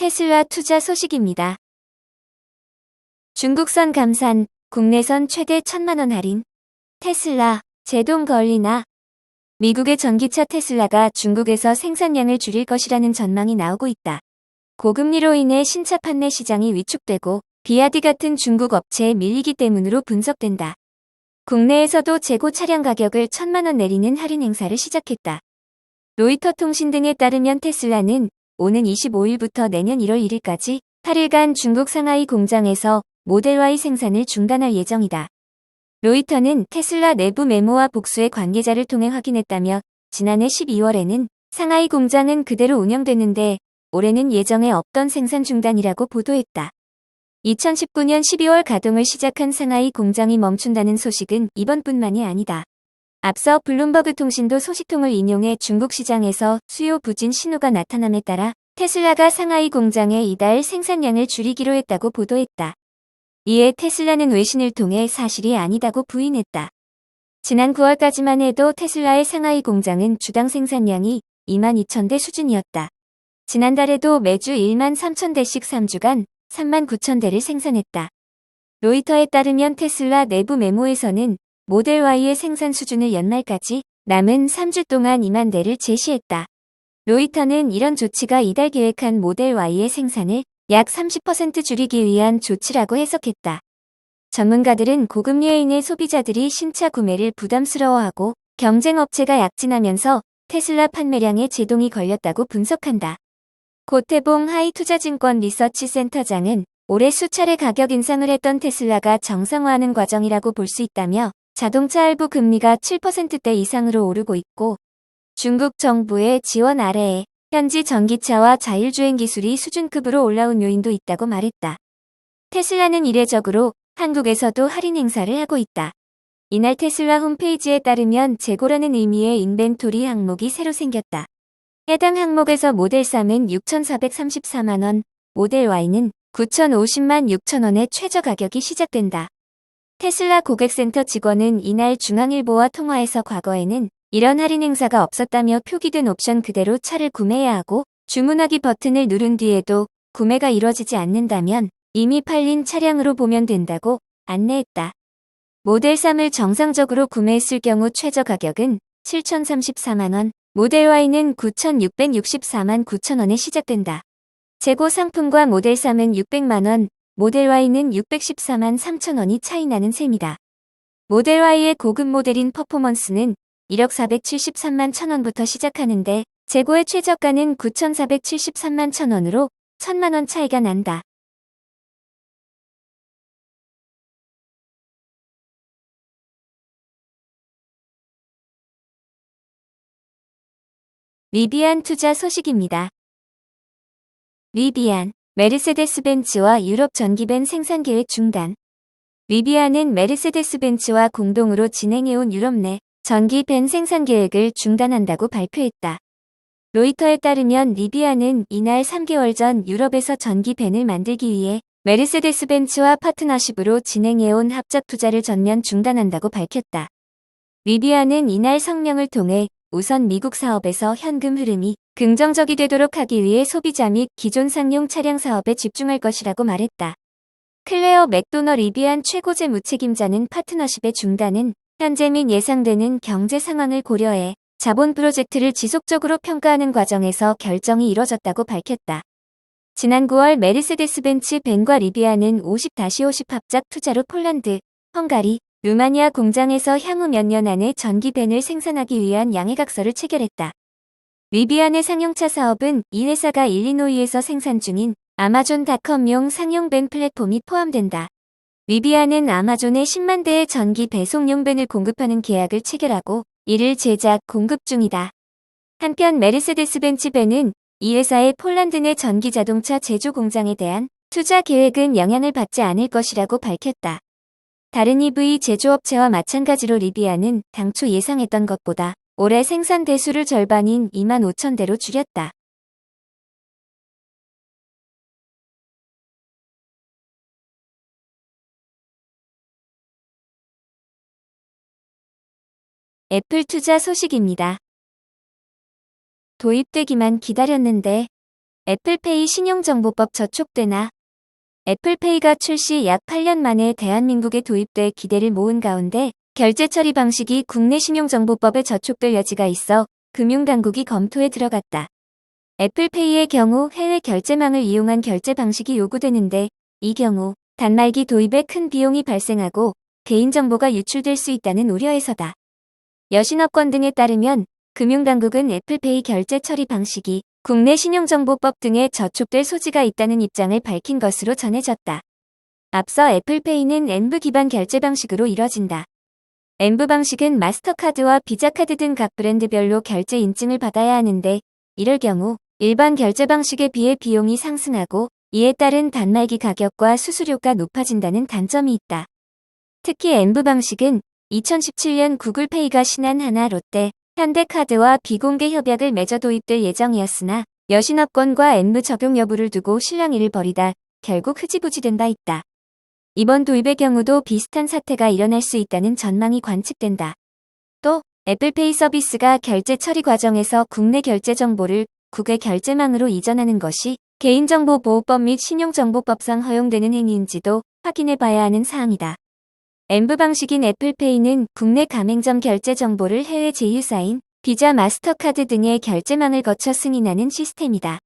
테슬라 투자 소식입니다. 중국선 감산, 국내선 최대 1,000만원 할인. 테슬라, 제동 걸리나? 미국의 전기차 테슬라가 중국에서 생산량을 줄일 것이라는 전망이 나오고 있다. 고금리로 인해 신차 판매 시장이 위축되고 비아디 같은 중국 업체에 밀리기 때문으로 분석된다. 국내에서도 재고 차량 가격을 1,000만원 내리는 할인 행사를 시작했다. 로이터 통신 등에 따르면 테슬라는 오는 25일부터 내년 1월 1일까지 8일간 중국 상하이 공장에서 모델 Y 생산을 중단할 예정이다. 로이터는 테슬라 내부 메모와 복수의 관계자를 통해 확인했다며 지난해 12월에는 상하이 공장은 그대로 운영됐는데 올해는 예정에 없던 생산 중단이라고 보도했다. 2019년 12월 가동을 시작한 상하이 공장이 멈춘다는 소식은 이번뿐만이 아니다. 앞서 블룸버그 통신도 소식통을 인용해 중국 시장에서 수요 부진 신호가 나타남에 따라 테슬라가 상하이 공장에 이달 생산량을 줄이기로 했다고 보도했다. 이에 테슬라는 외신을 통해 사실이 아니다고 부인했다. 지난 9월까지만 해도 테슬라의 상하이 공장은 주당 생산량이 22,000대 수준이었다. 지난달에도 매주 13,000대씩 3주간 39,000대를 생산했다. 로이터에 따르면 테슬라 내부 메모에서는 모델 Y의 생산 수준을 연말까지 남은 3주 동안 2만 대를 제시했다. 로이터는 이런 조치가 이달 계획한 모델 Y의 생산을 약 30% 줄이기 위한 조치라고 해석했다. 전문가들은 고금리에 인해 소비자들이 신차 구매를 부담스러워하고 경쟁업체가 약진하면서 테슬라 판매량에 제동이 걸렸다고 분석한다. 고태봉 하이투자증권 리서치센터장은 올해 수차례 가격 인상을 했던 테슬라가 정상화하는 과정이라고 볼 수 있다며 자동차 할부 금리가 7%대 이상으로 오르고 있고 중국 정부의 지원 아래에 현지 전기차와 자율주행 기술이 수준급으로 올라온 요인도 있다고 말했다. 테슬라는 이례적으로 한국에서도 할인 행사를 하고 있다. 이날 테슬라 홈페이지에 따르면 재고라는 의미의 인벤토리 항목이 새로 생겼다. 해당 항목에서 모델 3은 6,434만원, 모델 Y는 9,050만 6천원의 최저 가격이 시작된다. 테슬라 고객센터 직원은 이날 중앙일보와 통화에서 과거에는 이런 할인 행사가 없었다며 표기된 옵션 그대로 차를 구매해야 하고 주문하기 버튼을 누른 뒤에도 구매가 이뤄지지 않는다면 이미 팔린 차량으로 보면 된다고 안내했다. 모델 3을 정상적으로 구매했을 경우 최저 가격은 7,034만원, 모델 Y는 9,664만 9천원에 시작된다. 재고 상품과 모델 3은 600만원, 모델 Y는 614만 3천원이 차이 나는 셈이다. 모델 Y의 고급 모델인 퍼포먼스는 1억 473만 1천원부터 시작하는데 재고의 최저가는 9,473만 1천원으로 1,000만원 차이가 난다. 리비안 투자 소식입니다. 리비안, 메르세데스벤츠와 유럽 전기밴 생산 계획 중단. 리비안은 메르세데스벤츠와 공동으로 진행해온 유럽 내 전기밴 생산 계획을 중단한다고 발표했다. 로이터에 따르면 리비안은 이날 3개월 전 유럽에서 전기밴을 만들기 위해 메르세데스벤츠와 파트너십으로 진행해온 합작 투자를 전면 중단한다고 밝혔다. 리비안은 이날 성명을 통해 우선 미국 사업에서 현금 흐름이 긍정적이 되도록 하기 위해 소비자 및 기존 상용 차량 사업에 집중할 것이라고 말했다. 클레어 맥도널 리비안 최고재 무책임자는 파트너십의 중단은 현재 및 예상되는 경제 상황을 고려해 자본 프로젝트를 지속적으로 평가하는 과정에서 결정이 이뤄졌다고 밝혔다. 지난 9월 메르세데스벤츠 벤과 리비안은 50-50 합작 투자로 폴란드, 헝가리, 루마니아 공장에서 향후 몇 년 안에 전기밴을 생산하기 위한 양해각서를 체결했다. 리비안의 상용차 사업은 이 회사가 일리노이에서 생산 중인 아마존닷컴용 상용 밴 플랫폼이 포함된다. 리비안은 아마존에 10만 대의 전기 배송용 밴을 공급하는 계약을 체결하고 이를 제작, 공급 중이다. 한편 메르세데스벤츠 밴은 이 회사의 폴란드 내 전기자동차 제조 공장에 대한 투자 계획은 영향을 받지 않을 것이라고 밝혔다. 다른 EV 제조업체와 마찬가지로 리비안은 당초 예상했던 것보다 올해 생산 대수를 절반인 25,000대로 줄였다. 애플 투자 소식입니다. 도입되기만 기다렸는데 애플페이 신용정보법 저촉되나? 애플페이가 출시 약 8년 만에 대한민국에 도입돼 기대를 모은 가운데 결제 처리 방식이 국내 신용정보법에 저촉될 여지가 있어 금융당국이 검토에 들어갔다. 애플페이의 경우 해외 결제망을 이용한 결제 방식이 요구되는데 이 경우 단말기 도입에 큰 비용이 발생하고 개인정보가 유출될 수 있다는 우려에서다. 여신업권 등에 따르면 금융당국은 애플페이 결제 처리 방식이 국내 신용정보법 등에 저촉될 소지가 있다는 입장을 밝힌 것으로 전해졌다. 앞서 애플페이는 엔브 기반 결제 방식으로 이뤄진다. 엔브 방식은 마스터카드와 비자카드 등 각 브랜드별로 결제 인증을 받아야 하는데 이럴 경우 일반 결제 방식에 비해 비용이 상승하고 이에 따른 단말기 가격과 수수료가 높아진다는 단점이 있다. 특히 엔브 방식은 2017년 구글페이가 신한하나 롯데, 현대카드와 비공개 협약을 맺어 도입될 예정이었으나 여신업권과 엔브 적용 여부를 두고 실랑이를 벌이다 결국 흐지부지 된 바 있다. 이번 도입의 경우도 비슷한 사태가 일어날 수 있다는 전망이 관측된다. 또 애플페이 서비스가 결제 처리 과정에서 국내 결제 정보를 국외 결제망으로 이전하는 것이 개인정보보호법 및 신용정보법상 허용되는 행위인지도 확인해 봐야 하는 사항이다. 엔브 방식인 애플페이는 국내 가맹점 결제 정보를 해외 제휴사인 비자, 마스터카드 등의 결제망을 거쳐 승인하는 시스템이다.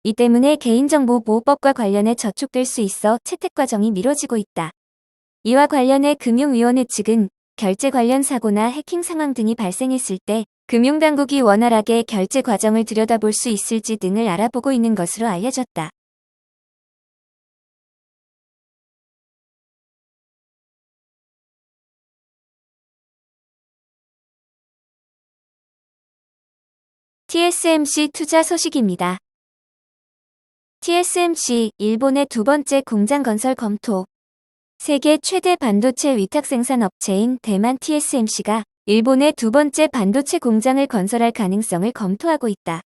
이 때문에 개인정보보호법과 관련해 저촉될 수 있어 채택 과정이 미뤄지고 있다. 이와 관련해 금융위원회 측은 결제 관련 사고나 해킹 상황 등이 발생했을 때 금융당국이 원활하게 결제 과정을 들여다볼 수 있을지 등을 알아보고 있는 것으로 알려졌다. TSMC 투자 소식입니다. TSMC, 일본의 두 번째 공장 건설 검토. 세계 최대 반도체 위탁 생산 업체인 대만 TSMC가 일본의 두 번째 반도체 공장을 건설할 가능성을 검토하고 있다.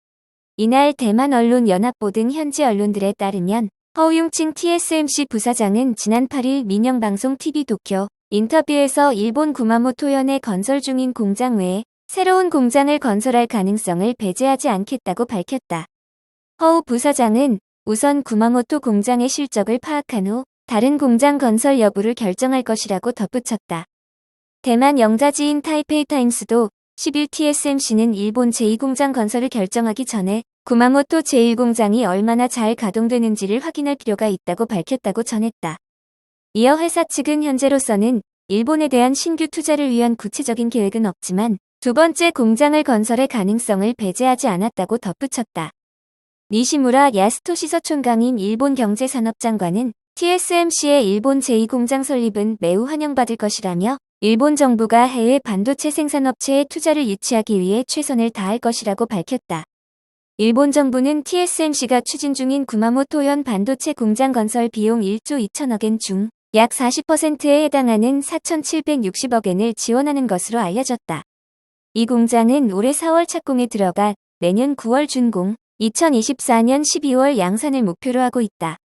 이날 대만 언론 연합보 등 현지 언론들에 따르면 허우융칭 TSMC 부사장은 지난 8일 민영방송 TV도쿄 인터뷰에서 일본 구마모토현에 건설 중인 공장 외에 새로운 공장을 건설할 가능성을 배제하지 않겠다고 밝혔다. 허우 부사장은 우선 구마모토 공장의 실적을 파악한 후 다른 공장 건설 여부를 결정할 것이라고 덧붙였다. 대만 영자지인 타이페이 타임스도 10일 TSMC는 일본 제2공장 건설을 결정하기 전에 구마모토 제1공장이 얼마나 잘 가동되는지를 확인할 필요가 있다고 밝혔다고 전했다. 이어 회사 측은 현재로서는 일본에 대한 신규 투자를 위한 구체적인 계획은 없지만 두 번째 공장을 건설의 가능성을 배제하지 않았다고 덧붙였다. 니시무라 야스토시 서촌강인 일본 경제산업장관은 TSMC의 일본 제2공장 설립은 매우 환영받을 것이라며 일본 정부가 해외 반도체 생산업체에 투자를 유치하기 위해 최선을 다할 것이라고 밝혔다. 일본 정부는 TSMC가 추진 중인 구마모토현 반도체 공장 건설 비용 1조 2천억엔 중 약 40%에 해당하는 4,760억엔을 지원하는 것으로 알려졌다. 이 공장은 올해 4월 착공에 들어가 내년 9월 준공, 2024년 12월 양산을 목표로 하고 있다.